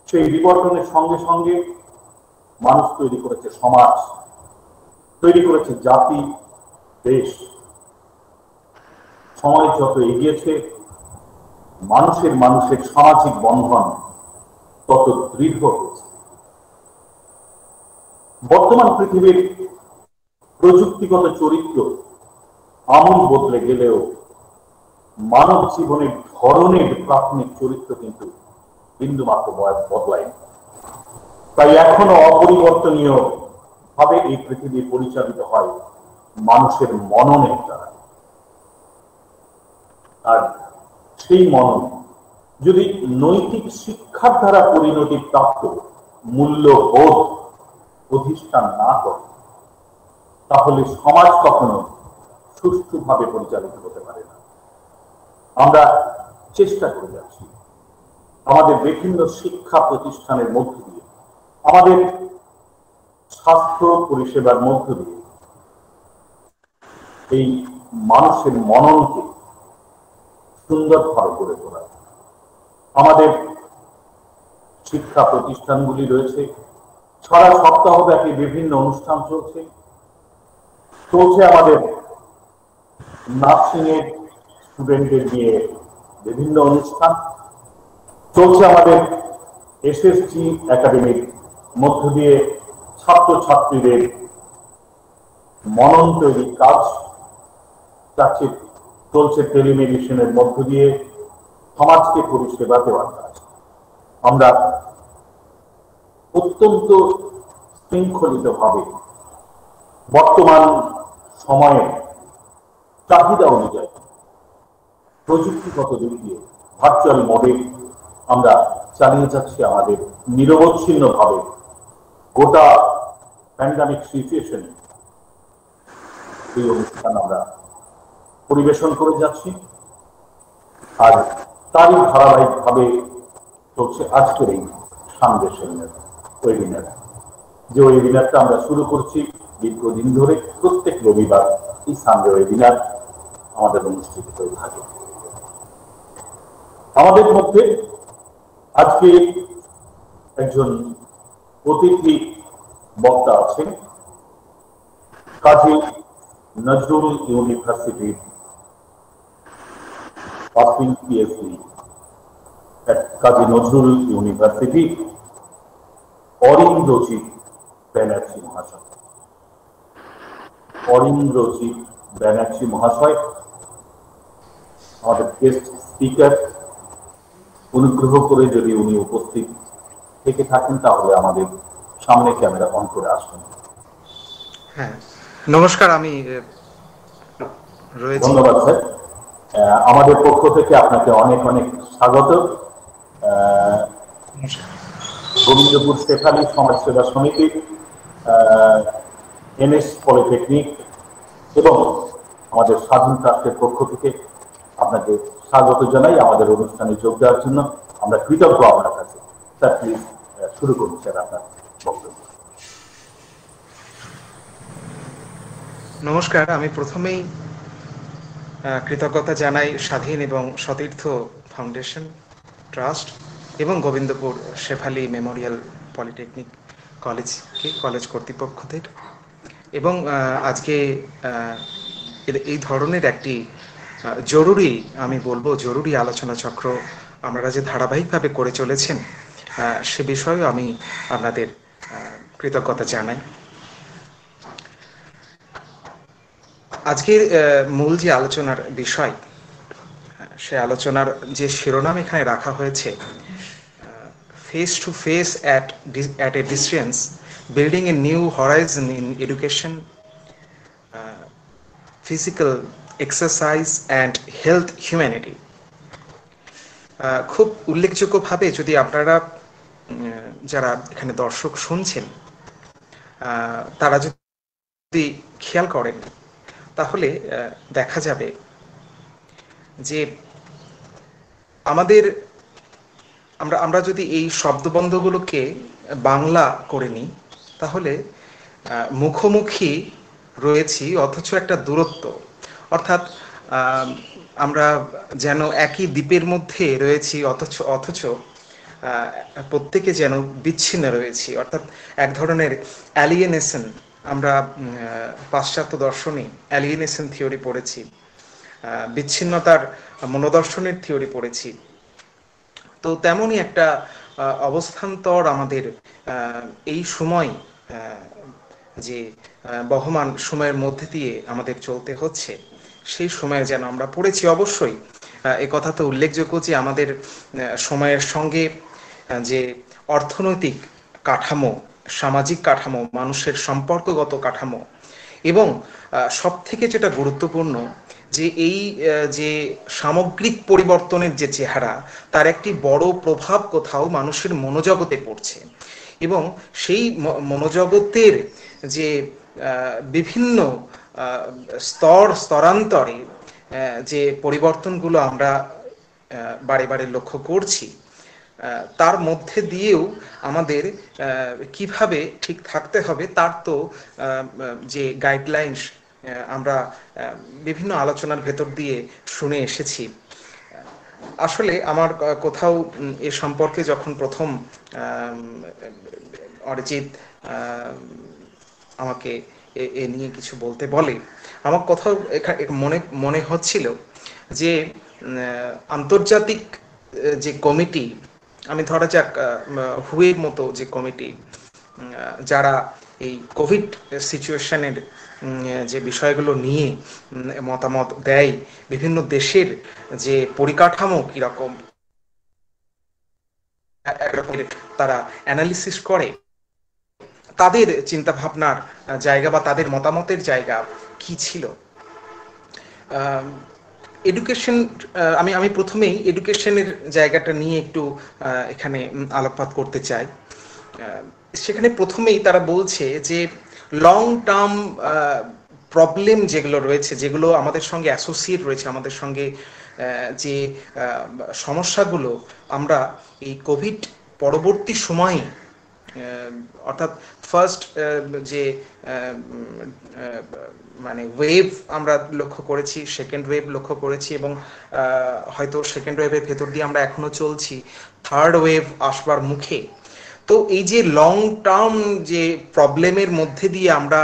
সেই বিবর্তনের সঙ্গে সঙ্গে মানুষ তৈরি করেছে সমাজ, তৈরি করেছে জাতি, দেশ। সময় যত এগিয়েছে মানুষের মানুষের সামাজিক বন্ধন তত দৃঢ় হয়েছে। বর্তমান পৃথিবীর প্রযুক্তিগত চরিত্র আমূল বদলে গেলেও মানব জীবনের ধরনের প্রাথমিক চরিত্র কিন্তু বিন্দুমাত্র বদলায়নি। তাই এখনো অপরিবর্তনীয় ভাবে এই পৃথিবী পরিচালিত হয় মানুষের মননের দ্বারা। আর সেই মনন যদি নৈতিক শিক্ষার দ্বারা পরিণতি প্রাপ্ত মূল্যবোধ প্রতিষ্ঠান না করে, তাহলে সমাজ কখনো সুষ্ঠুভাবে পরিচালিত হতে পারে না। আমরা চেষ্টা করে যাচ্ছি আমাদের বিভিন্ন শিক্ষা প্রতিষ্ঠানের মধ্য দিয়ে, আমাদের স্বাস্থ্য পরিষেবার মধ্য দিয়ে এই মানুষের মননকে সুন্দরভাবে গড়ে তোলা। আমাদের শিক্ষা প্রতিষ্ঠানগুলি রয়েছে, সারা সপ্তাহব্যাপী বিভিন্ন অনুষ্ঠান চলছে আমাদের নার্সিং এর স্টুডেন্টদের নিয়ে বিভিন্ন অনুষ্ঠান চলছে, আমাদের এসএসজি একাডেমির মধ্য দিয়ে ছাত্রছাত্রীদের মনন তৈরির কাজ চলছে, টেলিমেডিসিনের মধ্য দিয়ে সমাজকে পরিষেবা দেওয়ার কাজ। আমরা অত্যন্ত শৃঙ্খলিতভাবে বর্তমান সময়ে চাহিদা অনুযায়ী প্রযুক্তিগত দিক দিয়ে ভার্চুয়াল মোডে আমরা চালিয়ে যাচ্ছি আমাদের নিরবচ্ছিন্নভাবে গোটা প্যান্ডামিক সিচুয়েশনে এই অনুষ্ঠান আমরা পরিবেশন করে যাচ্ছি। আর তারই ধারাবাহিকভাবে চলছে আজকের এই সন্দেশের ওয়েবিনার, যে ওয়েবিনারটা আমরা শুরু করছি দীর্ঘদিন ধরে। প্রত্যেক রবিবার এই সানডে ওয়েবিনার আমাদের অনুষ্ঠিত হয়ে থাকে। আমাদের মধ্যে আজকে একজন অতিথি বক্তা আছেন, কাজী নজরুল ইউনিভার্সিটির পিএইচডি, কাজী নজরুল ইউনিভার্সিটি অরিন্দ্রজিৎ ব্যানার্জি মহাশয়। অরিন্দ্রজিৎ ব্যানার্জি মহাশয় আমাদের গেস্ট স্পিকার। অনুগ্রহ করে যদি উনি উপস্থিত থেকে থাকেন তাহলে আমাদের সামনে ক্যামেরা অন করে আসবেন। হ্যাঁ, নমস্কার, আমি রয়েছি। ধন্যবাদ স্যার, আমাদের পক্ষ থেকে আপনাকে অনেক অনেক স্বাগত। গোবিন্দপুর শেফালী সমাজসেবা সমিতি, এনএস পলিটেকনিক এবং আমাদের স্বাধীন ট্রাস্টের পক্ষ থেকে আপনাকে স্বাগত জানাই আমাদের অনুষ্ঠানে যোগ দেওয়ার জন্য। আমরা কৃতজ্ঞ আপনার কাছে। স্যার প্লিজ শুরু করুন স্যার আপনার বক্তব্য। নমস্কার, আমি প্রথমেই কৃতজ্ঞতা জানাই স্বাধীন এবং সতীর্থ ফাউন্ডেশন ট্রাস্ট এবং Gobindapur Shefali memorial polytechnic college কর্তৃপক্ষদের, এবং আজকে এই ধরনের একটি জরুরি, আমি বলবো জরুরি আলোচনা চক্র আপনারা যে ধারাবাহিকভাবে করে চলেছেন সে বিষয়েও আমি আপনাদের কৃতজ্ঞতা জানাই। আজকের মূল যে আলোচনার বিষয়, সে আলোচনার যে শিরোনাম এখানে রাখা হয়েছে, face to face at a distance, building a new horizon in education, physical exercise and health humanity। খুব উল্লেখযোগ্যভাবে যদি আপনারা যারা এখানে দর্শক শুনছেন তারা যদি খেয়াল করেন তাহলে দেখা যাবে যে আমরা যদি এই শব্দবন্ধগুলোকে বাংলা করে নিই তাহলে মুখোমুখি রয়েছি অথচ একটা দূরত্ব, অর্থাৎ আমরা যেন একই দ্বীপের মধ্যে রয়েছি অথচ প্রত্যেকে যেন বিচ্ছিন্ন রয়েছি, অর্থাৎ এক ধরনের অ্যালিয়েনেশন। আমরা পাশ্চাত্য দর্শনে অ্যালিয়েনেশন থিওরি পড়েছি, বিচ্ছিন্নতার মনোদর্শনের থিওরি পড়েছি। তো তেমনই একটা অবস্থান্তর আমাদের এই সময়, যে বহমান সময়ের মধ্যে দিয়ে আমাদের চলতে হচ্ছে, সেই সময়ে যেন আমরা পড়েছি। অবশ্যই এ কথা তো উল্লেখযোগ্য যে আমাদের সময়ের সঙ্গে যে অর্থনৈতিক কাঠামো, সামাজিক কাঠামো, মানুষের সম্পর্কগত কাঠামো, এবং সব থেকে যেটা গুরুত্বপূর্ণ, যে এই যে সামগ্রিক পরিবর্তনের যে চেহারা, তার একটি বড় প্রভাব কোথাও মানুষের মনোজগতে পড়ছে। এবং সেই মনোজগতের যে বিভিন্ন স্তরান্তরে যে পরিবর্তনগুলো আমরা বারে বারে লক্ষ্য করছি, তার মধ্যে দিয়েও আমাদের কিভাবে ঠিক থাকতে হবে তার তো যে গাইডলাইন্স আমরা বিভিন্ন আলোচনার ভেতর দিয়ে শুনে এসেছি। আসলে আমার কোথাও এ সম্পর্কে যখন প্রথম অরিজিৎ আমাকে এ নিয়ে কিছু বলতে বলে, আমার কোথাও মনে মনে হচ্ছিল যে আন্তর্জাতিক যে কমিটি, আমি ধরা যাক হুয়ের মতো যে কমিটি, যারা এই কোভিড সিচুয়েশনের যে বিষয়গুলো নিয়ে মতামত দেয়, বিভিন্ন দেশের যে পরিকাঠামো কীরকম একরকমের তারা অ্যানালিসিস করে, তাদের চিন্তাভাবনার জায়গা বা তাদের মতামতের জায়গা কি ছিল। এডুকেশন, আমি প্রথমেই এডুকেশনের জায়গাটা নিয়ে একটু এখানে আলোকপাত করতে চাই। সেখানে প্রথমেই তারা বলছে যে লং টার্ম প্রবলেম যেগুলো রয়েছে, যেগুলো আমাদের সঙ্গে অ্যাসোসিয়েট রয়েছে, আমাদের সঙ্গে যে সমস্যাগুলো আমরা এই কোভিড পরবর্তী সময়ে, অর্থাৎ ফার্স্ট যে মানে ওয়েভ আমরা লক্ষ্য করেছি, সেকেন্ড ওয়েভ লক্ষ্য করেছি, এবং হয়তো সেকেন্ড ওয়েভের ভেতর দিয়ে আমরা এখনো চলছি, থার্ড ওয়েভ আসবার মুখে। তো এই যে লং টার্ম যে প্রবলেমের মধ্যে দিয়ে আমরা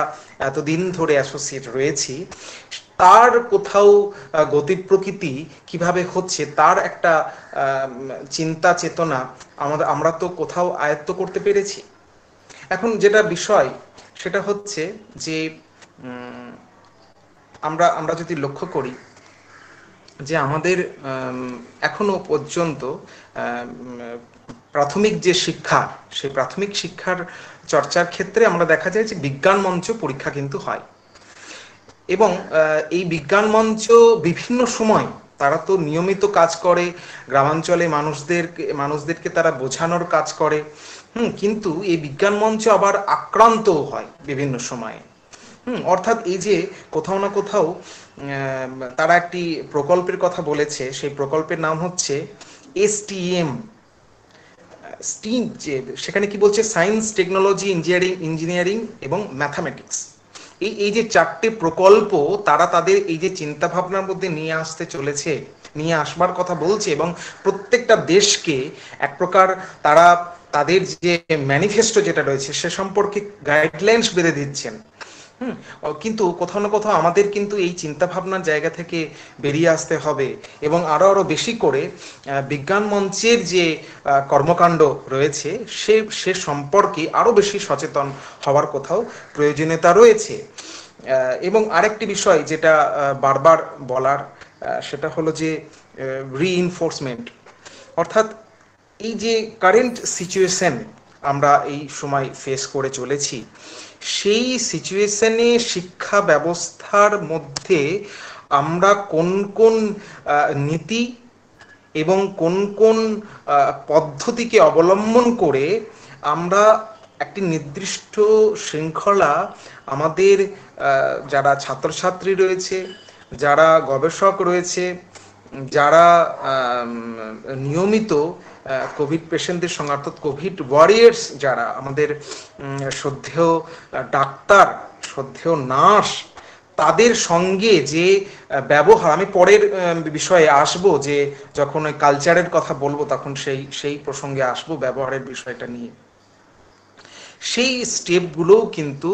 এতদিন ধরে অ্যাসোসিয়েট রয়েছি, তার কোথাও গতির প্রকৃতি কিভাবে হচ্ছে তার একটা চিন্তা চেতনা আমরা তো কোথাও আয়ত্ত করতে পেরেছি। এখন যেটা বিষয় সেটা হচ্ছে যে আমরা যদি লক্ষ্য করি যে আমাদের এখনো পর্যন্ত প্রাথমিক যে শিক্ষা, সেই প্রাথমিক শিক্ষার চর্চার ক্ষেত্রে আমরা দেখা যায় যে বিজ্ঞান মঞ্চ পরীক্ষা কিন্তু হয়, এবং এই বিজ্ঞান মঞ্চ বিভিন্ন সময় তারা তো নিয়মিত কাজ করে, গ্রামাঞ্চলে মানুষদেরকে তারা বোঝানোর কাজ করে, কিন্তু এই বিজ্ঞান মঞ্চ আবার আক্রান্তও হয় বিভিন্ন সময়ে। অর্থাৎ এই যে কোথাও না কোথাও তারা একটি প্রকল্পের কথা বলেছে, সেই প্রকল্পের নাম হচ্ছে STEM, স্টিম, সেখানে কি বলছে, সায়েন্স, টেকনোলজি, ইঞ্জিনিয়ারিং এবং ম্যাথামেটিক্স। এই যে চারটে প্রকল্প তারা তাদের এই যে চিন্তা ভাবনার মধ্যে নিয়ে আসতে চলেছে, নিয়ে আসবার কথা বলছে, এবং প্রত্যেকটা দেশকে এক প্রকার তারা তাদের যে ম্যানিফেস্টো যেটা রয়েছে সে সম্পর্কে গাইডলাইন্স বেঁধে দিচ্ছেন। কিন্তু কোথাও না কোথাও আমাদের কিন্তু এই চিন্তা ভাবনার জায়গা থেকে বেরিয়ে আসতে হবে, এবং আরো বেশি করে বিজ্ঞান মঞ্চের যে কর্মকাণ্ড রয়েছে সে সম্পর্কে আরো বেশি সচেতন হওয়ার কোথাও প্রয়োজনীয়তা রয়েছে। এবং আরেকটি বিষয় যেটা বারবার বলার, সেটা হলো যে রিইনফোর্সমেন্ট, অর্থাৎ এই যে কারেন্ট সিচুয়েশন আমরা এই সময় ফেস করে চলেছি, সেই সিচুয়েশনে শিক্ষা ব্যবস্থার মধ্যে আমরা কোন কোন নীতি এবং কোন কোন পদ্ধতিকে অবলম্বন করে আমরা একটি নির্দিষ্ট শৃঙ্খলা আমাদের যারা ছাত্রছাত্রী রয়েছে, যারা গবেষক রয়েছে, যারা নিয়মিত কোভিড পেশেন্টদের সঙ্গে, অর্থাৎ কোভিড ওয়ারিয়ার্স যারা আমাদের শ্রদ্ধেয় ডাক্তার, শ্রদ্ধেয় নার্স, তাদের সঙ্গে যে ব্যবহার, আমি পরের বিষয়ে আসব, যে যখন ওই কালচারের কথা বলবো তখন সেই প্রসঙ্গে আসবো ব্যবহারের বিষয়টা নিয়ে। সেই স্টেপগুলোও কিন্তু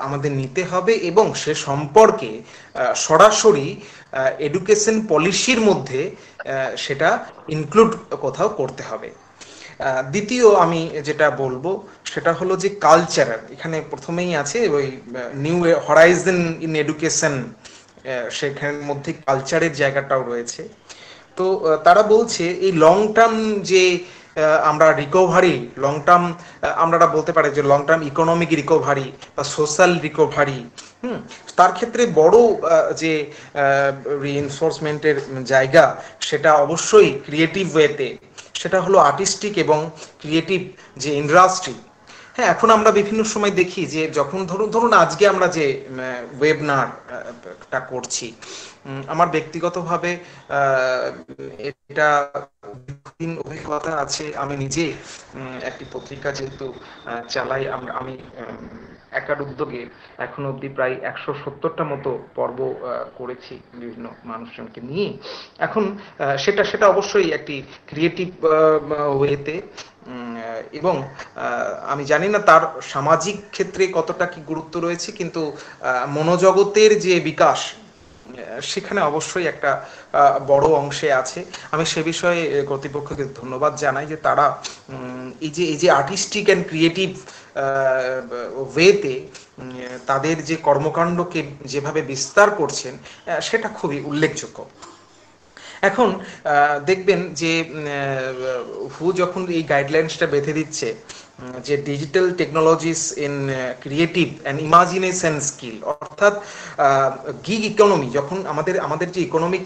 আমাদের নিতে হবে এবং সে সম্পর্কে সরাসরি এডুকেশন পলিসির মধ্যে সেটা ইনক্লুড কোথাও করতে হবে। দ্বিতীয় আমি যেটা বলবো সেটা হলো যে কালচারাল, এখানে প্রথমেই আছে ওই নিউ হরাইজন ইন এডুকেশন, সেখানের মধ্যে কালচারের জায়গাটাও রয়েছে। তো তারা বলছে এই লং টার্ম যে আমরা রিকভারি, লং টার্ম আমরা বলতে পারি যে লং টার্ম ইকোনমিক রিকভারি বা সোশ্যাল রিকভারি, তার ক্ষেত্রে বড় যে রিইনফোর্সমেন্টের জায়গা সেটা অবশ্যই ক্রিয়েটিভ ওয়েতে, সেটা হলো আর্টিস্টিক এবং ক্রিয়েটিভ যে ইন্ডাস্ট্রি। হ্যাঁ, এখন আমরা বিভিন্ন সময় দেখি যে যখন ধরুন আজকে আমরা যে ওয়েবিনারটা করছি, আমার ব্যক্তিগতভাবে এটা অভিজ্ঞতা আছে। আমি নিজে একটি পত্রিকা যেহেতু চালাই, আমি একার উদ্যোগে এখন অবধি প্রায় 170টা মতো পর্ব করেছি বিভিন্ন মানুষজনকে নিয়ে। এখন সেটা অবশ্যই একটি ক্রিয়েটিভ ওয়েতে, এবং আমি জানি না তার সামাজিক ক্ষেত্রে কতটা কি গুরুত্ব রয়েছে, কিন্তু মনোজগতের যে বিকাশ সেখানে অবশ্যই একটা বড় অংশে আছে। আমি সে বিষয়ে কর্তৃপক্ষকে ধন্যবাদ জানাই যে তারা এই যে আর্টিস্টিক অ্যান্ড ক্রিয়েটিভ ওয়েতে তাদের যে কর্মকাণ্ডকে যেভাবে বিস্তার করছেন সেটা খুবই উল্লেখযোগ্য। এখন দেখবেন যে হু যখন এই গাইডলাইন্সটা বেঁধে দিচ্ছে যে digital technologies in creative and imagination skill, অর্থাৎ গিগ ইকোনমি, যখন আমাদের যে ইকোনমিক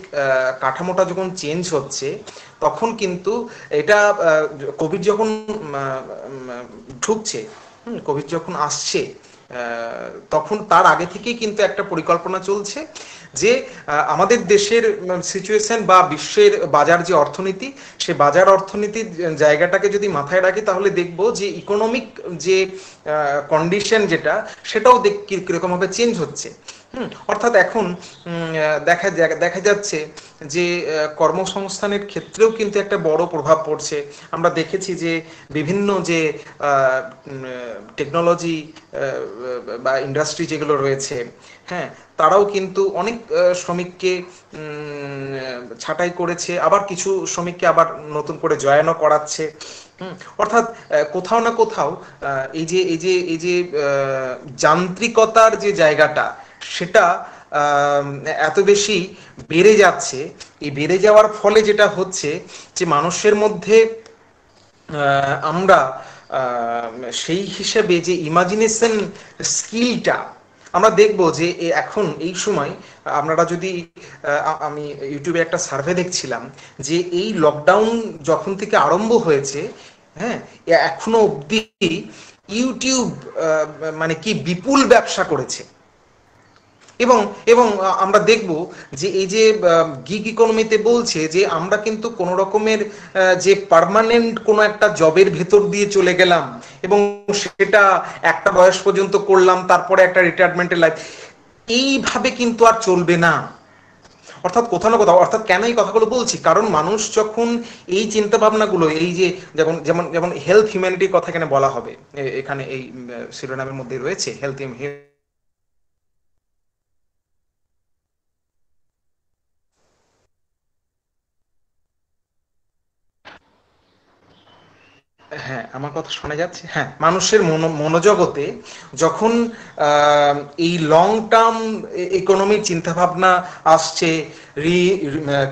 কাঠামোটা যখন চেঞ্জ হচ্ছে, তখন কিন্তু এটা কোভিড যখন ঢুকছে, কোভিড যখন আসছে, তখন তার আগে থেকেই কিন্তু একটা পরিকল্পনা চলছে যে আমাদের দেশের সিচুয়েশন বা বিশ্বের বাজার যে অর্থনীতি, সে বাজার অর্থনীতির জায়গাটাকে যদি মাথায় রাখি তাহলে দেখব যে ইকোনমিক যে কন্ডিশন যেটা, সেটাও কিরকম ভাবে চেঞ্জ হচ্ছে। অর্থাৎ এখন দেখা যাচ্ছে যে কর্মসংস্থানের ক্ষেত্রেও কিন্তু একটা বড় প্রভাব পড়ছে। আমরা দেখেছি যে বিভিন্ন যে টেকনোলজি বা ইন্ডাস্ট্রি যেগুলো রয়েছে, হ্যাঁ, তারাও কিন্তু অনেক শ্রমিককে ছাঁটাই করেছে, আবার কিছু শ্রমিককে আবার নতুন করে জয়েনও করাচ্ছে। অর্থাৎ কোথাও না কোথাও এই যে যান্ত্রিকতার যে জায়গাটা, সেটা এত বেশি বেড়ে যাচ্ছে। এই বেড়ে যাওয়ার ফলে যেটা হচ্ছে যে মানুষের মধ্যে আমরা সেই হিসেবে যে ইমাজিনেশন স্কিলটা আমরা দেখব যে এখন এই সময় আপনারা যদি, আমি ইউটিউবে একটা সার্ভে দেখছিলাম যে এই লকডাউন যখন থেকে আরম্ভ হয়েছে, হ্যাঁ, এখনো অবধি ইউটিউব মানে কি বিপুল ব্যবসা করেছে। এবং আমরা দেখব যে এই যে গিগ ইকোনমিতে বলছে যে আমরা কিন্তু কোন রকমের যে পার্মানেন্ট কোনো একটা জবের ভেতর দিয়ে চলে গেলাম এবং সেটা একটা বয়স পর্যন্ত করলাম, তারপরে একটা রিটায়ারমেন্টের লাইফ, এইভাবে কিন্তু আর চলবে না। অর্থাৎ কোথাও না কোথাও, অর্থাৎ কেন এই কথাগুলো বলছি, কারণ মানুষ যখন এই চিন্তা ভাবনাগুলো, এই যে যেমন যেমন যেমন হেলথ হিউম্যানিটির কথা এখানে বলা হবে, এখানে এই শিরোনামের মধ্যে রয়েছে হেলথ। হ্যাঁ, আমার কথা শোনা যাচ্ছে? হ্যাঁ, মানুষের মনোজগতে যখন এই লং টার্ম ইকোনমির চিন্তাভাবনা আসছে,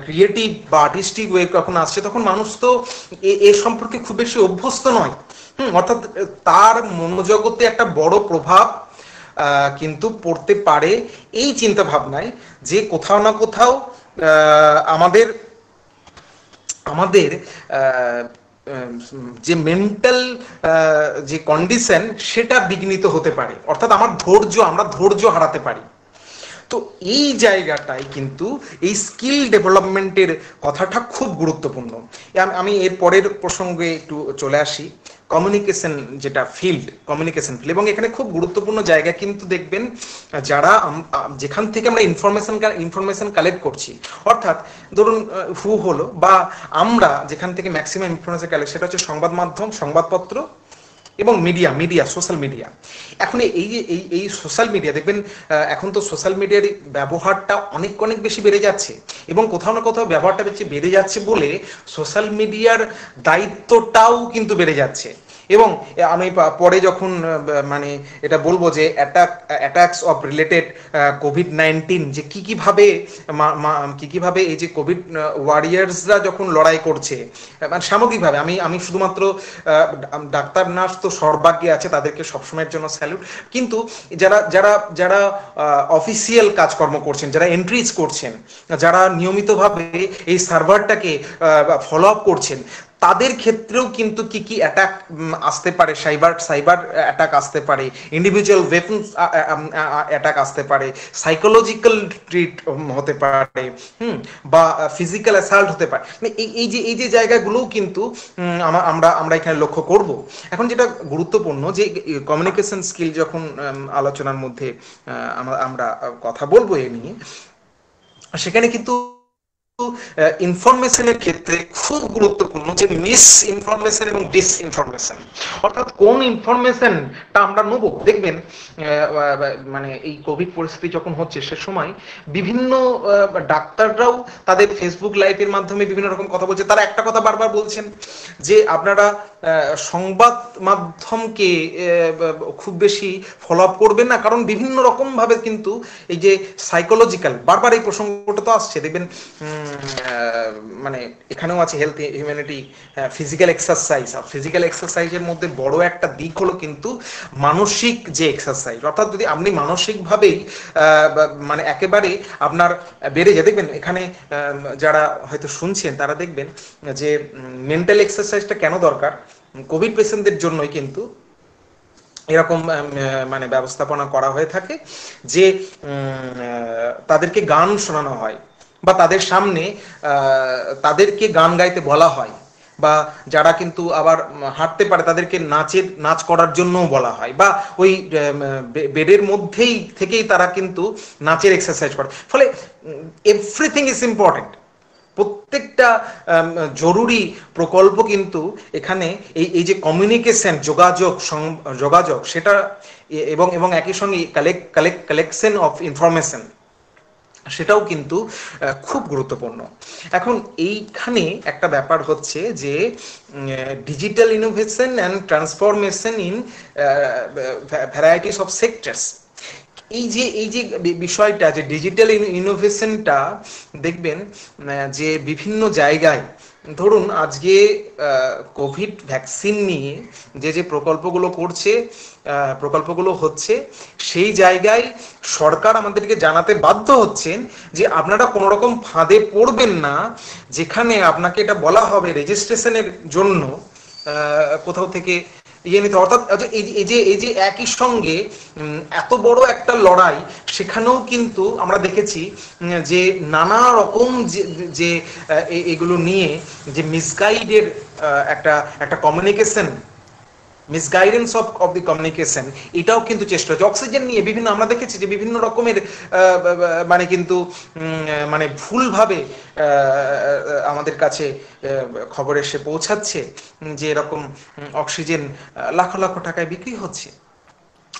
ক্রিয়েটিভ বা আর্টিস্টিক ওয়ে যখন আসছে, তখন মানুষ তো এ সম্পর্কে খুব বেশি অভ্যস্ত নয়। অর্থাৎ তার মনোজগতে একটা বড় প্রভাব কিন্তু পড়তে পারে এই চিন্তা ভাবনায় যে কোথাও না কোথাও আমাদের আমাদের যে মেন্টাল যে কন্ডিশন সেটা বিঘ্নিত হতে পারে। অর্থাৎ আমরা ধৈর্য হারাতে পারি। তো এই জায়গাটাই কিন্তু এই স্কিল ডেভেলপমেন্টের কথাটা খুব গুরুত্বপূর্ণ। আমি এর পরের প্রসঙ্গে একটু চলে আসি। কমিউনিকেশন যেটা ফিল্ড, কমিউনিকেশন ফিল্ড, এবং এখানে খুব গুরুত্বপূর্ণ জায়গা কিন্তু দেখবেন যারা যেখান থেকে আমরা ইনফরমেশন কালেক্ট করছি, অর্থাৎ ধরুন হু হলো, বা আমরা যেখান থেকে ম্যাক্সিমাম ইনফরমেশন কালেক্ট, সেটা হচ্ছে সংবাদ মাধ্যম, সংবাদপত্র এবং মিডিয়া, সোশ্যাল মিডিয়া। এখন এই যে এই সোশ্যাল মিডিয়া দেখবেন, এখন তো সোশ্যাল মিডিয়ার ব্যবহারটা অনেক অনেক বেশি বেড়ে যাচ্ছে, এবং কোথাও না কোথাও ব্যবহারটা বেশি বেড়ে যাচ্ছে বলে সোশ্যাল মিডিয়ার দায়িত্বটাও কিন্তু বেড়ে যাচ্ছে। এবং আমি পরে যখন মানে এটা বলবো যে অ্যাটাকস অফ রিলেটেড কোভিড-19, যে কি কিভাবে এই যে কোভিড ওয়ারিয়ার্সরা যখন লড়াই করছে, মানে সামগ্রিকভাবে, আমি শুধুমাত্র ডাক্তার নার্স তো সর্বাগ্যে আছে, তাদেরকে সবসময়ের জন্য স্যালুট, কিন্তু যারা যারা যারা অফিসিয়াল কাজকর্ম করছেন, যারা এন্ট্রিজ করছেন, যারা নিয়মিতভাবে এই সার্ভারটাকে ফলো আপ করছেন, তাদের ক্ষেত্রেও কিন্তু কি কি অ্যাটাক আসতে পারে, সাইবার অ্যাটাক আসতে পারে, ইন্ডিভিজুয়াল ওয়েপন অ্যাটাক আসতে পারে, সাইকোলজিক্যাল ট্রিট হতে পারে, বা ফিজিক্যাল অ্যাসাল্ট হতে পারে। মানে এই যে জায়গাগুলোও কিন্তু আমরা এখানে লক্ষ্য করব। এখন যেটা গুরুত্বপূর্ণ, যে কমিউনিকেশন স্কিল যখন আলোচনার মধ্যে আমরা কথা বলবো এ নিয়ে, সেখানে কিন্তু ইনফরমেশনের ক্ষেত্রে খুব গুরুত্বপূর্ণ যে মিস ইনফরমেশন এবং ডিস ইনফরমেশন, অর্থাৎ কোন ইনফরমেশনটা আমরা নেব। দেখবেন মানে এই কোভিড পরিস্থিতি যখন হচ্ছে, সে সময় বিভিন্ন ডাক্তাররাও তাদের ফেসবুক লাইভের মাধ্যমে বিভিন্ন রকম কথা বলছে। তারা একটা কথা বারবার বলছেন যে আপনারা সংবাদ মাধ্যমকে খুব বেশি ফলো আপ করবেন না, কারণ বিভিন্ন রকম ভাবে কিন্তু এই যে সাইকোলজিক্যাল, বারবার এই প্রসঙ্গটা তো আসছে, দেখবেন মানে এখানেও আছে হেলথ, হিউম্যানিটি, ফিজিক্যাল এক্সারসাইজ। আর ফিজিক্যাল এক্সারসাইজের মধ্যে বড় একটা দিক হলো কিন্তু মানসিক যে এক্সারসাইজ, অর্থাৎ যদি আপনি মানসিকভাবেই মানে একেবারে আপনার বেড়ে যায়, দেখবেন এখানে যারা হয়তো শুনছেন তারা দেখবেন যে মেন্টাল এক্সারসাইজটা কেন দরকার, কোভিড পেশেন্টদের জন্যই কিন্তু এরকম মানে ব্যবস্থাপনা করা হয়ে থাকে, যে তাদেরকে গান শোনানো হয়, বা তাদের সামনে তাদেরকে গান গাইতে বলা হয়, বা যারা কিন্তু আবার হাঁটতে পারে তাদেরকে নাচ করার জন্যও বলা হয়, বা ওই বেডের মধ্যেই থেকেই তারা কিন্তু নাচের এক্সারসাইজ করে। ফলে এভরিথিং ইজ ইম্পর্টেন্ট, প্রত্যেকটা জরুরি প্রকল্প কিন্তু এখানে এই যে কমিউনিকেশন, যোগাযোগ সেটা, এবং একই সঙ্গে কালেকশন অফ ইনফরমেশন, সেটাও কিন্তু খুব গুরুত্বপূর্ণ। এখন এইখানে একটা ব্যাপার হচ্ছে যে digital innovation and transformation in varieties of sectors. এই যে বিষয়টা, যে ডিজিটাল ইনোভেশনটা দেখবেন যে বিভিন্ন জায়গায়, ধরুন আজকে কোভিড ভ্যাকসিন নিয়ে যে প্রকল্পগুলো হচ্ছে, সেই জায়গায় সরকার আমাদেরকে জানাতে বাধ্য হচ্ছেন যে আপনারা কোনো রকম ফাঁদে পড়বেন না, যেখানে আপনাকে এটা বলা হবে রেজিস্ট্রেশনের জন্য কোথাও থেকে ইয়ে নিতে। অর্থাৎ এই যে একই সঙ্গে এত বড় একটা লড়াই, সেখানেও কিন্তু আমরা দেখেছি যে নানা রকম যে এগুলো নিয়ে যে মিসগাইডের একটা কমিউনিকেশন, মিসগাইডেন্স অফ দি কমিউনিকেশন, এটাও কিন্তু চেষ্টা হচ্ছে। অক্সিজেন নিয়ে বিভিন্ন আমরা দেখেছি যে বিভিন্ন রকমের মানে কিন্তু মানে ভুলভাবে আমাদের কাছে খবর এসে পৌঁছাচ্ছে যে এরকম অক্সিজেন লাখ লাখ টাকায় বিক্রি হচ্ছে।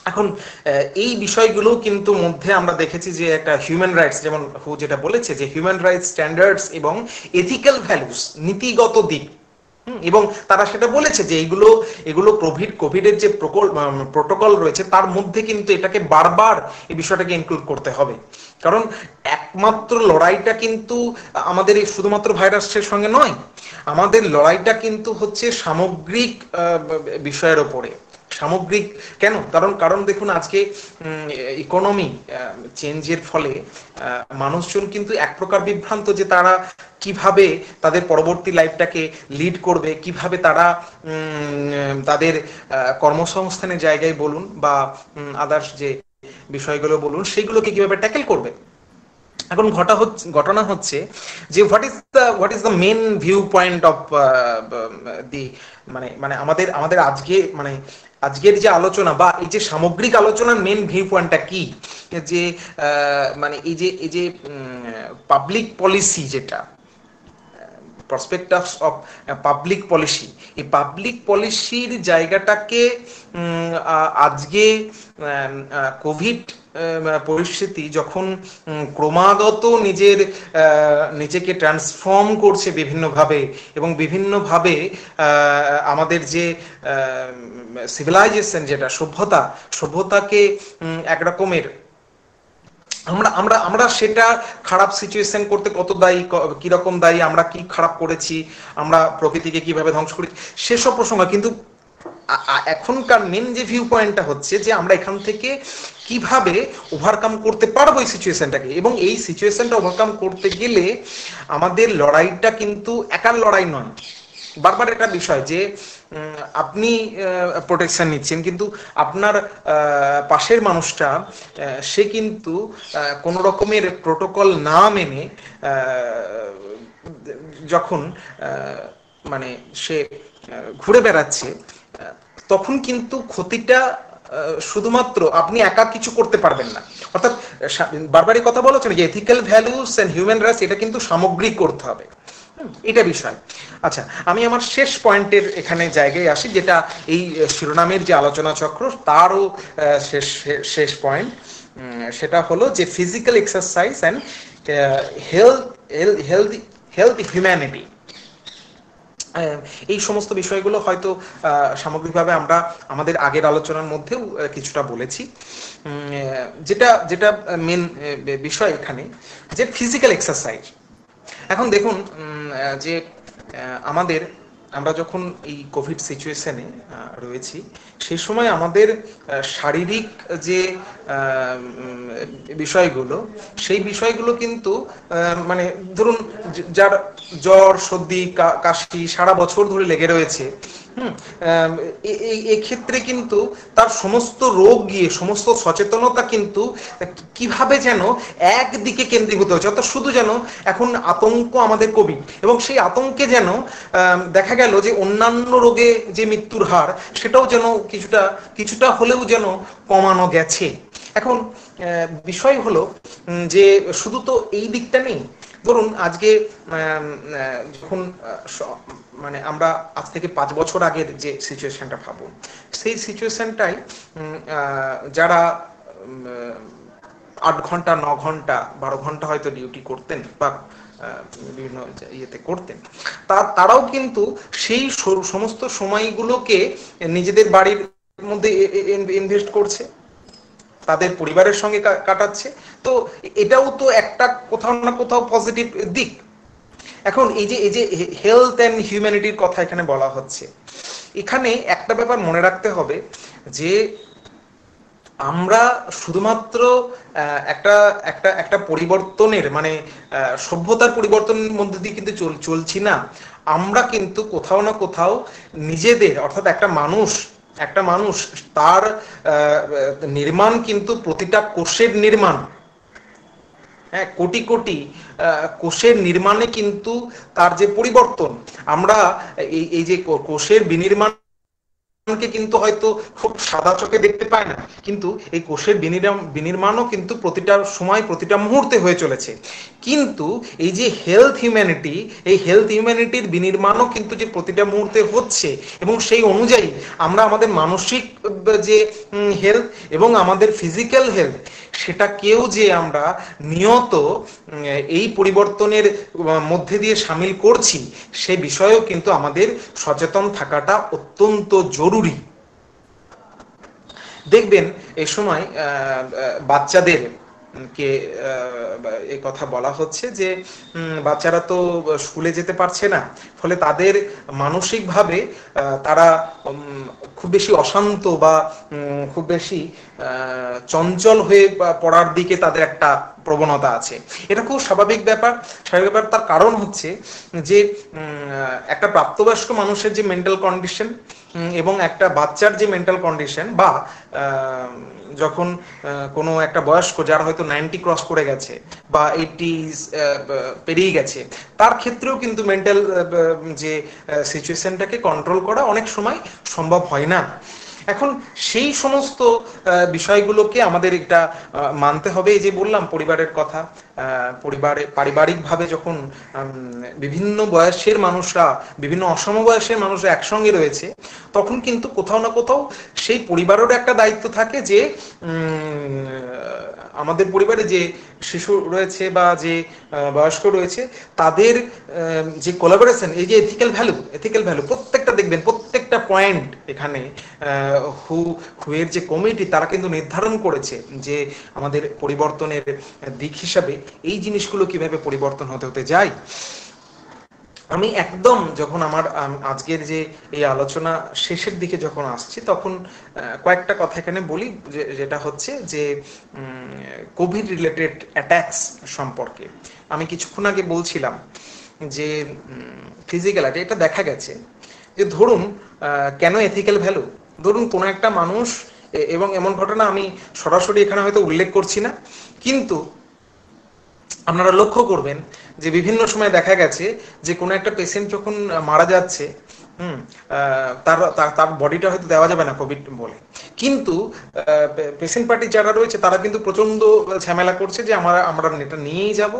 এখন এই বিষয়গুলো কিন্তু মধ্যে আমরা দেখেছি যে একটা হিউম্যান রাইটস, যেমন হু যেটা বলেছে যে হিউম্যান রাইটস স্ট্যান্ডার্ডস এবং এথিক্যাল ভ্যালুস, নীতিগত দিক, এবং তারা সেটা বলেছে যে এগুলো কোভিডের যে প্রোটোকল রয়েছে তার মধ্যে কিন্তু এটাকে বারবার এই বিষয়টাকে ইনক্লুড করতে হবে, কারণ একমাত্র লড়াইটা কিন্তু আমাদের এই শুধুমাত্র ভাইরাসের সঙ্গে নয়, আমাদের লড়াইটা কিন্তু হচ্ছে সামগ্রিক বিষয়ের ওপরে। সামগ্রিক কেন? কারণ দেখুন আজকে ইকোনমি চেঞ্জের ফলে মানুষজন কিন্তু এক প্রকার বিভ্রান্ত যে তারা কিভাবে তাদের পরবর্তী লাইফটাকে লিড করবে, কিভাবে তারা তাদের কর্মসংস্থানের জায়গায় বলুন বা আদার্স যে বিষয়গুলো বলুন, সেইগুলোকে কিভাবে ট্যাকেল করবে। এখন ঘটনা হচ্ছে যে what is the main view point of the মানে মানে আমাদের আমাদের আজকে মানে আজকের যে আলোচনা বা এই যে সামগ্রিক আলোচনার মেন ভিউ পয়েন্টটা কি, যে মানে এই যে পাবলিক পলিসি, যেটা প্রসপেক্টাস অফ পাবলিক পলিসি, এই পাবলিক পলিসির জায়গাটাকে আজকে কোভিড পরিস্থিতি যখন ক্রমাগত নিজেকে ট্রান্সফর্ম করছে বিভিন্নভাবে, এবং বিভিন্নভাবে আমাদের যে সিভিলাইজেশন, যেটা সভ্যতাকে একরকমের আমরা আমরা আমরা সেটা খারাপ সিচুয়েশন করতে কত দায়ী, কিরকম দায়ী, আমরা কি খারাপ করেছি, আমরা প্রকৃতিকে কিভাবে ধ্বংস করেছি, সেসব প্রসঙ্গ। কিন্তু এখনকার মেন যে ভিউ পয়েন্টটা হচ্ছে যে আমরা এখান থেকে কিভাবে ওভারকাম করতে পারবো এই সিচুয়েশনটাকে, এবং এই সিচুয়েশনটা ওভারকাম করতে গেলে আমাদের লড়াইটা কিন্তু একার লড়াই নয়। বারবার একটা বিষয় যে আপনি প্রোটেকশন নিচ্ছেন, কিন্তু আপনার পাশের মানুষটা সে কিন্তু কোনো রকমের প্রোটোকল না মেনে যখন মানে সে ঘুরে বেড়াচ্ছে, তখন কিন্তু ক্ষতিটা শুধুমাত্র আপনি একা কিছু করতে পারবেন না। অর্থাৎ বারবারই কথা বলা হচ্ছে না যে ethical values and human rights, এটা কিন্তু সামগ্রিক করতে হবে, এটা বিষয়। আচ্ছা, আমি আমার শেষ পয়েন্টের এখানে জায়গায় আসি, যেটা এই শিরোনামের যে আলোচনা চক্র তারও শেষ পয়েন্ট, সেটা হলো যে physical exercise and health humanity. এই সমস্ত বিষয়গুলো হয়তো সামগ্রিকভাবে আমরা আমাদের আগের আলোচনার মধ্যেও কিছুটা বলেছি। যেটা যেটা মেন বিষয় এখানে যে ফিজিক্যাল এক্সারসাইজ। এখন দেখুন যে আমরা যখন এই কোভিড সিচুয়েশনে রয়েছি, সেই সময় আমাদের শারীরিক যে বিষয়গুলো, সেই বিষয়গুলো কিন্তু মানে ধরুন যার জ্বর, সর্দি, কাশি সারা বছর ধরে লেগে রয়েছে, এক্ষেত্রে কিন্তু তার সমস্ত রোগ গিয়ে, সমস্ত সচেতনতা কিন্তু কিভাবে যেন একদিকে কেন্দ্রীভূত হচ্ছে, অর্থাৎ শুধু যেন এখন আতঙ্ক আমাদের কোভিড, এবং সেই আতঙ্কে যেন দেখা গেল যে অন্যান্য রোগে যে মৃত্যুর হার, সেটাও যেন কিছুটা হলেও যেন কমানো গেছে। এখন বিষয় হলো যে শুধু তো এই দিকটা নেই। ধরুন আজকে যখন মানে আমরা আজ থেকে 5 বছর আগের যে সিচুয়েশনটা ভাবুন, সেই সিচুয়েশনটাই যারা 8 ঘন্টা, 9 ঘন্টা, 12 ঘন্টা হয়তো ডিউটি করতেন বা বিভিন্ন ইয়েতে করতেন, তারাও কিন্তু সেই সমস্ত সময়গুলোকে নিজেদের বাড়ির মধ্যে ইনভেস্ট করছে, তাদের পরিবারের সঙ্গে কাটাচ্ছে। তো এটাও তো একটা কোথাও না কোথাও পজিটিভ দিক। এখন এই যে হেলথ অ্যান্ড হিউম্যানিটির কথা এখানে বলা হচ্ছে, এখানে একটা ব্যাপার মনে রাখতে হবে যে আমরা শুধুমাত্র একটা পরিবর্তনের মানে সভ্যতার পরিবর্তনের মধ্যে দিয়ে কিন্তু চলছি না। আমরা কিন্তু কোথাও না কোথাও নিজেদের, অর্থাৎ একটা মানুষ তার নির্মাণ কিন্তু প্রতিটা কোষের নির্মাণ, হ্যাঁ, কোটি কোটি কোষের নির্মাণে কিন্তু তার যে পরিবর্তন, আমরা এই যে কোষের বিনির্মাণকে কিন্তু হয়তো খুব সাদা চোখে দেখতে পায় না, কিন্তু এই কোষের বিনির্মাণও কিন্তু প্রতিটা সময়, প্রতিটা মুহূর্তে হয়ে চলেছে। কিন্তু এই যে হেলথ হিউম্যানিটি, এই হেলথ হিউম্যানিটির বিনির্মাণও কিন্তু যে প্রতিটা মুহূর্তে হচ্ছে, এবং সেই অনুযায়ী আমরা আমাদের মানসিক যে হেলথ এবং আমাদের ফিজিক্যাল হেলথ, সেটাকেও যে আমরা নিয়ত এই পরিবর্তনের মধ্যে দিয়ে সামিল করছি, সে বিষয়েও কিন্তু আমাদের সচেতন থাকাটা অত্যন্ত জরুরি। দেখবেন এই সময় বাচ্চাদের কে এই কথা বলা হচ্ছে যে বাচ্চারা তো স্কুলে যেতে পারছে না, ফলে তাদের মানসিকভাবে তারা খুব বেশি অশান্ত বা খুব বেশি চঞ্চল হয়ে পড়ার দিকে তাদের একটা প্রবণতা আছে। এটা খুব স্বাভাবিক ব্যাপার। তার কারণ হচ্ছে যে একটা প্রাপ্তবয়স্ক মানুষের যে মেন্টাল কন্ডিশন এবং একটা বাচ্চার যে মেন্টাল কন্ডিশন, বা যখন কোনো একটা বয়স্ক যারা হয়তো 90 ক্রস করে গেছে বা 80 পেরিয়ে গেছে, তার ক্ষেত্রেও কিন্তু মেন্টাল যে সিচুয়েশনটাকে কন্ট্রোল করা অনেক সময় সম্ভব হয় না। এখন সেই সমস্ত বিষয়গুলোকে আমাদের একটা মানতে হবে। এই যে বললাম পরিবারের কথা, পারিবারিকভাবে যখন বিভিন্ন বয়সের মানুষরা, বিভিন্ন অসমবয়সের মানুষরা একসঙ্গে রয়েছে, তখন কিন্তু কোথাও না কোথাও সেই পরিবারেরও একটা দায়িত্ব থাকে যে আমাদের পরিবারে যে শিশু রয়েছে বা যে বয়স্ক রয়েছে, তাদের যে কোলাবোরেশন, এই যে এথিক্যাল ভ্যালু প্রত্যেকটা দেখবেন, প্রত্যেকটা পয়েন্ট এখানে হুয়ের যে কমিটি তারা কিন্তু নির্ধারণ করেছে যে আমাদের পরিবর্তনের দিক হিসাবে এই জিনিসগুলো কিভাবে পরিবর্তন হতে হতে যায়। আমি একদম যখন আমার আজকের যে এই আলোচনা শেষের দিকে যখন আসছি, তখন কয়েকটা কথা এখানে বলি, যেটা হচ্ছে যে কোভিড রিলেটেড অ্যাটাকস সম্পর্কে। আমি কিছুক্ষণ আগে বলছিলাম যে ফিজিক্যাল অ্যাটাক, এটা দেখা গেছে যে ধরুন কেন এথিক্যাল ভ্যালু, ধরুন কোনো একটা মানুষ, এবং এমন ঘটনা আমি সরাসরি এখানে হয়তো উল্লেখ করছি না, কিন্তু আপনারা লক্ষ্য করবেন যে বিভিন্ন সময় দেখা গেছে যে কোনো একটা পেশেন্ট যখন মারা যাচ্ছে, তার তার বডিটা হয়তো দেওয়া যাবে না কোভিড বলে, কিন্তু পেশেন্ট পার্টি যারা রয়েছে তারা কিন্তু প্রচন্ড ঝামেলা করছে যে আমরা এটা নিয়েই যাব।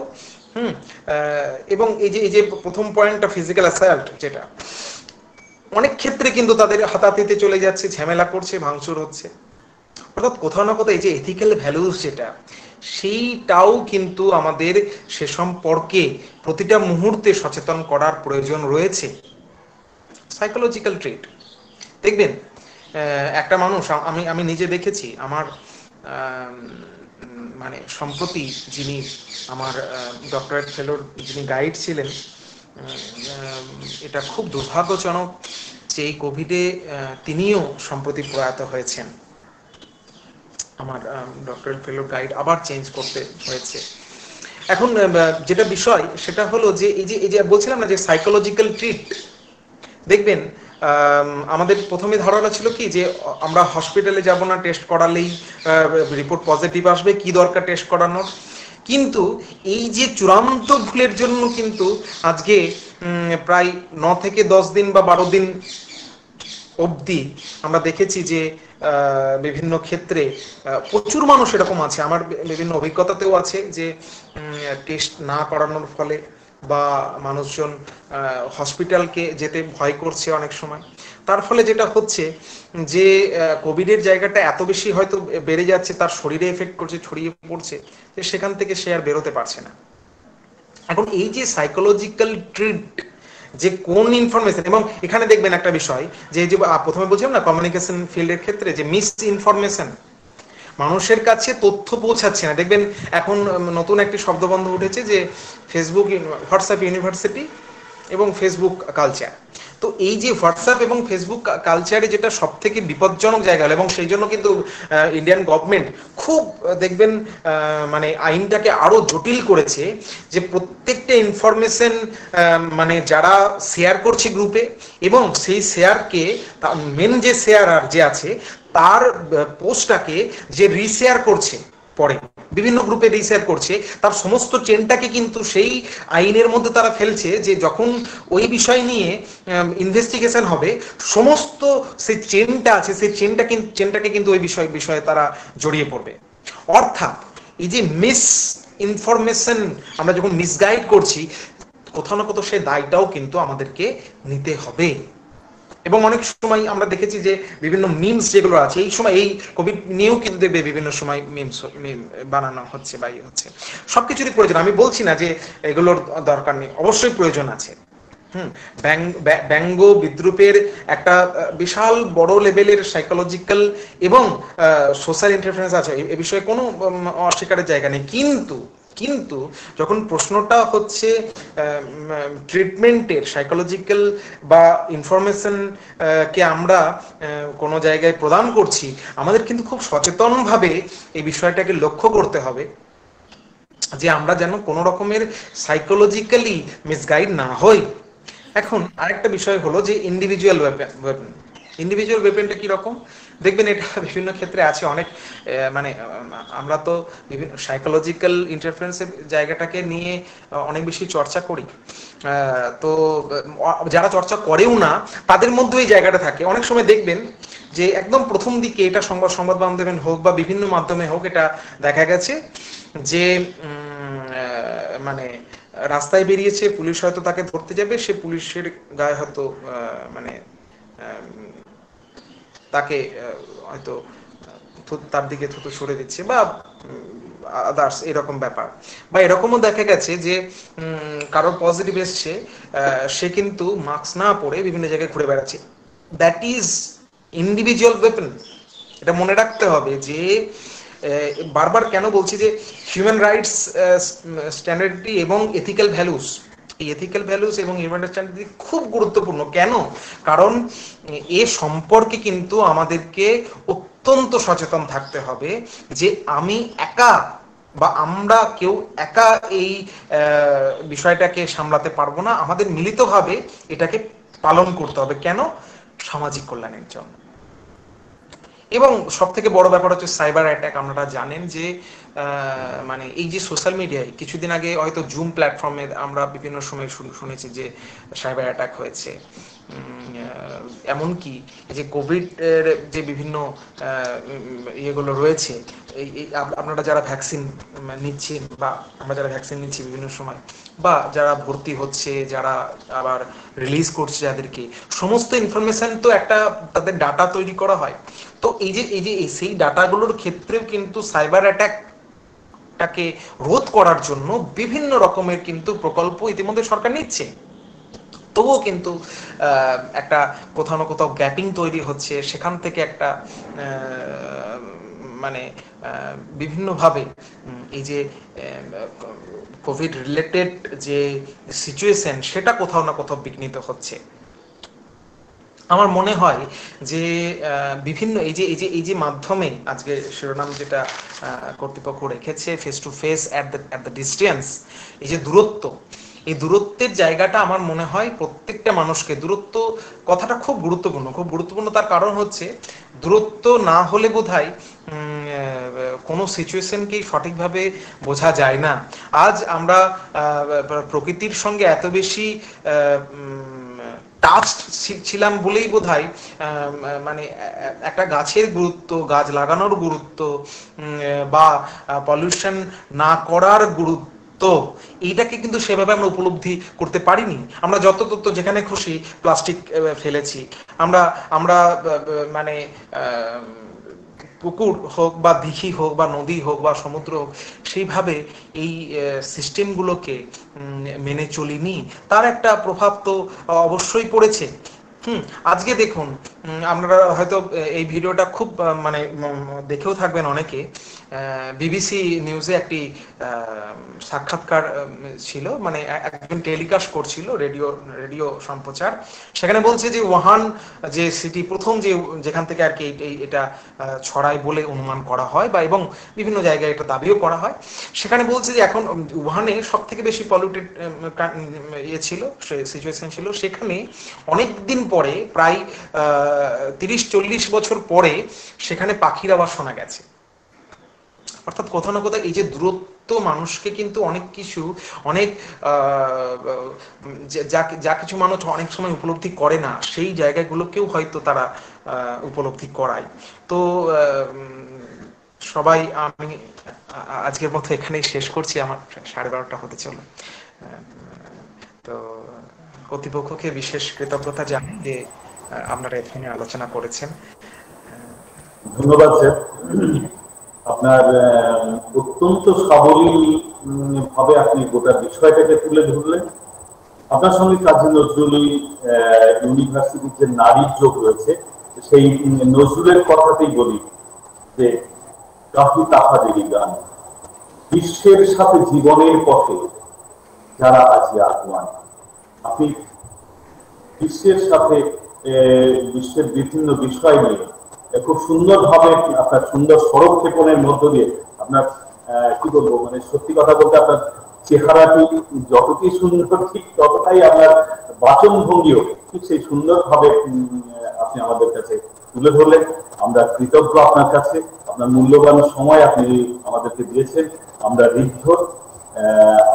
এবং এই যে প্রথম পয়েন্টটা ফিজিক্যাল অ্যাসাল্ট, যেটা অনেক ক্ষেত্রে কিন্তু তাদের হাতাহাতিতে চলে যাচ্ছে, ঝামেলা করছে, ভাঙচুর হচ্ছে। অর্থাৎ কোথাও না কোথাও এই যে এথিক্যাল ভ্যালুস যেটা, সেইটাও কিন্তু আমাদের সে সম্পর্কে প্রতিটা মুহূর্তে সচেতন করার প্রয়োজন রয়েছে। সাইকোলজিক্যাল ট্রিট দেখবেন, একটা মানুষ, আমি নিজে দেখেছি, আমার মানে সম্প্রতি যিনি আমার ডক্টরেট ফেলোর যিনি গাইড ছিলেন, এটা খুব দুর্ভাগ্যজনক যে এই কোভিডে তিনিও সম্প্রতি প্রয়াত হয়েছেন। আমার ডক্টরেট ফেলোর গাইড আবার চেঞ্জ করতে হয়েছে। এখন যেটা বিষয় সেটা হলো যে এই যে বলছিলাম না যে সাইকোলজিক্যাল ট্রিট, দেখবেন আমাদের প্রথমে ধারণা ছিল কি যে আমরা হসপিটালে যাব না, টেস্ট করালেই রিপোর্ট পজিটিভ আসবে, কি দরকার টেস্ট করানোর। কিন্তু এই যে চূড়ান্ত ভুলের জন্য কিন্তু আজকে প্রায় 9 থেকে 10 দিন বা 12 দিন অবধি আমরা দেখেছি যে বিভিন্ন ক্ষেত্রে প্রচুর মানুষ এরকম আছে, আমার বিভিন্ন অভিজ্ঞতাতেও আছে, যে টেস্ট না করানোর ফলে বা মানুষজন হসপিটালকে যেতে ভয় করছে অনেক সময়। তার ফলে যেটা হচ্ছে যে কোভিডের জায়গাটা এত বেশি হয়তো বেড়ে যাচ্ছে, তার শরীরে এফেক্ট করছে, ছড়িয়ে পড়ছে, যে সেখান থেকে সে আর বেরোতে পারছে না। এখন এই যে সাইকোলজিক্যাল ট্রিট, যে কোন ইনফরমেশন, এবং এখানে দেখবেন একটা বিষয় যে প্রথমে বলছিলাম না কমিউনিকেশন ফিল্ডের ক্ষেত্রে যে মিস ইনফরমেশন, মানুষের কাছে তথ্য পৌঁছাচ্ছে না। দেখবেন এখন নতুন একটি শব্দবন্ধ উঠেছে যে ফেসবুক, হোয়াটসঅ্যাপ ইউনিভার্সিটি এবং ফেসবুক কালচার। তো এই যে হোয়াটসঅ্যাপ এবং ফেসবুক কালচারে যেটা সব থেকে বিপজ্জনক জায়গা, এবং সেই জন্য কিন্তু ইন্ডিয়ান গভর্নমেন্ট খুব দেখবেন মানে আইনটাকে আরো জটিল করেছে, যে প্রত্যেকটা ইনফরমেশন মানে যারা শেয়ার করছে গ্রুপে, এবং সেই শেয়ারকে মেন যে শেয়ারার যে আছে তার পোস্টটাকে যে রিশেয়ার করছে, পরে বিভিন্ন গ্রুপে রিশেয়ার করছে, তার সমস্ত চেনটাকে কিন্তু সেই আইনের মধ্যে তারা ফেলছে, যে যখন ওই বিষয় নিয়ে ইনভেস্টিগেশন হবে, সমস্ত সেই চেনটা আছে, সেই চেনটাকে কিন্তু ওই বিষয়ে তারা জড়িয়ে পড়বে। অর্থাৎ এই যে মিস ইনফরমেশন, আমরা যখন মিসগাইড করছি, কোথাও না কোথাও সেই দায়টাও কিন্তু আমাদেরকে নিতে হবে। এবং অনেক সময় আমরা দেখেছি যে বিভিন্ন মিমস যেগুলো আছে, এই সময় এই কোভিড নিয়েও কিন্তু দেখবে বিভিন্ন সময় মিমস বানানো হচ্ছে বা হচ্ছে। সবকিছুরই প্রয়োজন, আমি বলছি না যে এগুলোর দরকার নেই, অবশ্যই প্রয়োজন আছে। ব্যঙ্গ বিদ্রুপের একটা বিশাল বড় লেভেলের সাইকোলজিক্যাল এবং সোশ্যাল ইন্টারফারেন্স আছে, এ বিষয়ে কোনো অস্বীকারের জায়গা নেই। কিন্তু যখন প্রশ্নটা হচ্ছে ট্রিটমেন্টের, সাইকোলজিক্যাল বা ইনফরমেশন কে আমরা কোনো জায়গায় প্রদান করছি, আমাদের কিন্তু খুব সচেতনভাবে এই বিষয়টাকে লক্ষ্য করতে হবে যে আমরা যেন কোনো রকমের সাইকোলজিক্যালি মিসগাইড না হই। এখন আরেকটা বিষয় হলো যে ইন্ডিভিজুয়াল ওয়েপন। ইন্ডিভিজুয়াল ওয়েপনটা কিরকম দেখবেন, এটা বিভিন্ন ক্ষেত্রে আছে অনেক মানে আমরা তো বিভিন্ন সাইকোলজিক্যাল ইন্টারফারেন্সের জায়গাটাকে নিয়ে অনেক বেশি চর্চা করি। তো যারা চর্চা করেও না তাদের মধ্যে এই জায়গাটা থাকে। অনেক সময় দেখবেন যে একদম প্রথম দিকে এটা সংবাদ মাধ্যমে হোক বা বিভিন্ন মাধ্যমে হোক, এটা দেখা গেছে যে মানে রাস্তায় বেরিয়েছে, পুলিশ হয়তো তাকে ধরতে যাবে, সে পুলিশের গায়ে হয়তো মানে তাকে হয়তো তার দিকে থুতু সরে দিচ্ছে বা আদার্স এরকম ব্যাপার। বা এরকমও দেখা গেছে যে কারোর পজিটিভ এসছে, সে কিন্তু মাস্ক না পরে বিভিন্ন জায়গায় ঘুরে বেড়াচ্ছে। That is individual weapon. এটা মনে রাখতে হবে যে বারবার কেন বলছি যে হিউম্যান রাইটস স্ট্যান্ডার্ডটি এবং এথিক্যাল ভ্যালুস, এই এথিক্যাল ভ্যালুস এবং হিউম্যান রাইটস স্ট্যান্ডার্ডটি খুব গুরুত্বপূর্ণ। কেন? কারণ এ সম্পর্কে কিন্তু আমাদেরকে অত্যন্ত সচেতন থাকতে হবে যে আমি একা বা আমরা কেউ একা এই বিষয়টাকে সামলাতে পারবো না, আমাদের মিলিতভাবে এটাকে পালন করতে হবে। কেন? সামাজিক কল্যাণের জন্য। এবং সব থেকে বড় ব্যাপার হচ্ছে সাইবার অ্যাটাক। আপনারা জানেন যে মানে এই যে সোশ্যাল মিডিয়ায় কিছুদিন আগে হয়তো জুম প্ল্যাটফর্মে আমরা বিভিন্ন সময় শুনেছি যে সাইবার অ্যাটাক হয়েছে। এমনকি যে কোভিড এর যে বিভিন্ন ইয়েগুলো রয়েছে, এই আপনারা যারা ভ্যাকসিন নিচ্ছেন বা আমরা যারা ভ্যাকসিন নিচ্ছি বিভিন্ন সময়, বা যারা ভর্তি হচ্ছে, যারা আবার রিলিজ করছে যাদেরকে, সমস্ত ইনফরমেশন তো একটা তাদের ডাটা তৈরি করা হয়। তো এই যে সেই ডাটাগুলোর ক্ষেত্রেও কিন্তু সাইবার অ্যাটাকটাকে রোধ করার জন্য বিভিন্ন রকমের কিন্তু প্রকল্প ইতিমধ্যে সরকার নিচ্ছে। তবুও কিন্তু একটা কোথাও না কোথাও গ্যাপিং তৈরি হচ্ছে। সেখান থেকে একটা মানে বিভিন্নভাবে এই যে কোভিড রিলেটেড যে সিচুয়েশন, সেটা কোথাও না কোথাও বিঘ্নিত হচ্ছে। আমার মনে হয় যে বিভিন্ন এই যে মাধ্যমে আজকে শিরোনাম যেটা কর্তৃপক্ষ রেখেছে, face to face at the distance, এই যে দূরত্ব, এই দূরত্বের জায়গাটা আমার মনে হয় প্রত্যেকটা মানুষকে, দূরত্ব কথাটা খুব গুরুত্বপূর্ণ, খুব গুরুত্বপূর্ণ। তার কারণ হচ্ছে দূরত্ব না হলে বোধহয় কোনো সিচুয়েশনকেই সঠিকভাবে বোঝা যায় না। আজ আমরা প্রকৃতির সঙ্গে এত বেশি টাচ ছিলাম বলেই বোধহয় মানে একটা গাছের গুরুত্ব, গাছ লাগানোর গুরুত্ব বা পলিউশন না করার গুরুত্ব, এইটাকে কিন্তু সেভাবে আমরা উপলব্ধি করতে পারিনি। আমরা যত তত যেখানে খুশি প্লাস্টিক ফেলেছি। আমরা আমরা মানে পুকুর হোক বা দিঘি হোক বা নদী হোক বা সমুদ্র হোক, সেইভাবে এই সিস্টেমগুলোকে মেনে চলিনি। তার একটা প্রভাব তো অবশ্যই পড়েছে। আজকে দেখুন, আপনারা হয়তো এই ভিডিওটা খুব মানে দেখেও থাকবেন অনেকে। বিবিসি নিউজে একটি সাক্ষাৎকার ছিল, মানে একজন টেলিকাস্ট করছিল, রেডিও সম্প্রচার। সেখানে বলছে যে ওয়াহান যে সিটি প্রথম যেখান থেকে আর কি এটা ছড়ায় বলে অনুমান করা হয়, বা এবং বিভিন্ন জায়গায় এটা দাবিও করা হয়। সেখানে বলছে যে এখন ওয়াহানে সব থেকে বেশি পলিউটেড ইয়ে ছিল, সিচুয়েশন ছিল। সেখানে অনেক দিন পরে, প্রায় 30-40 বছর পরে সেখানে পাখির আওয়াজ শোনা গেছে। অর্থাৎ কোথাও না কোথাও এই যে দূরত্ব মানুষকে কিন্তু অনেক কিছু, অনেক যা কিছু মানুষ অনেক সময় উপলব্ধি করে না, সেই জায়গাগুলোকেও হয়তো তারা উপলব্ধি করায়। তো সবাই, আমি আজকের মতো এখানেই শেষ করছি, আমার 12:30 হতে চলো। তো কর্তৃপক্ষকে বিশেষ কৃতজ্ঞতা জানাই যে আপনারা এখানে আলোচনা করেছেন। ধন্যবাদ স্যার। আপনার অত্যন্ত সাবলীল ভাবে আপনি গোটা বিষয়টাকে তুলে ধরলেন। আপনার সঙ্গে কাজী নজরুল ইউনিভার্সিটির যে নারীর যোগ রয়েছে, সেই নজরুলের কথাতেই বলি যে কাফি তাহাদেরই গান, বিশ্বের সাথে জীবনের পথে যারা আজি আগুয়ান। আপনি বিশ্বের সাথে বিশ্বের বিভিন্ন বিষয় নিয়ে খুব সুন্দরভাবে আপনার সুন্দর সরক্ষেপণের মধ্য দিয়ে আপনার কি বলবো, মানে সত্যি কথা বলতে আপনার চেহারাটি যতটি সুন্দর ঠিক ততটাই আপনার বাচন ভঙ্গিও ঠিক সেই সুন্দরভাবে আপনি আমাদের কাছে তুলে ধরলেন। আমরা কৃতজ্ঞ আপনার কাছে, আপনার মূল্যবান সময় আপনি আমাদেরকে দিয়েছেন। আমরা ঋদ্ধ।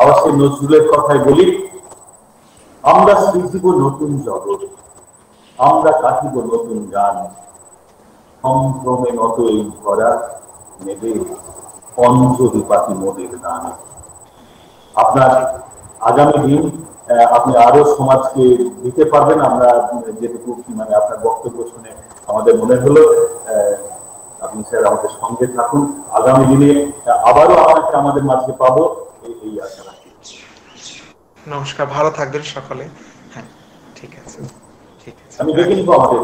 আবার সেই নজরুলের কথায় বলি, আমরা সৃজিব নতুন জগৎ, আমরা কাটিব নতুন গান, সম্ভ্রমে নত এই ধরা নেবে পঞ্চদীপাতি মোদের দান। আপনার আগামী দিন আপনি আরো সমাজকে দিতে পারবেন, আমরা যেটুকু মানে আপনার বক্তব্য শুনে আমাদের মনে হলো। আপনি স্যার আমাদের সঙ্গে থাকুন, আগামী দিনে আবারও আপনাকে আমাদের মাঝে পাবো এই আশা রাখি। নমস্কার, ভালো থাকবেন সকলে। হ্যাঁ, ঠিক আছে, ঠিক আছে। আমি দেখে নিবো আমাদের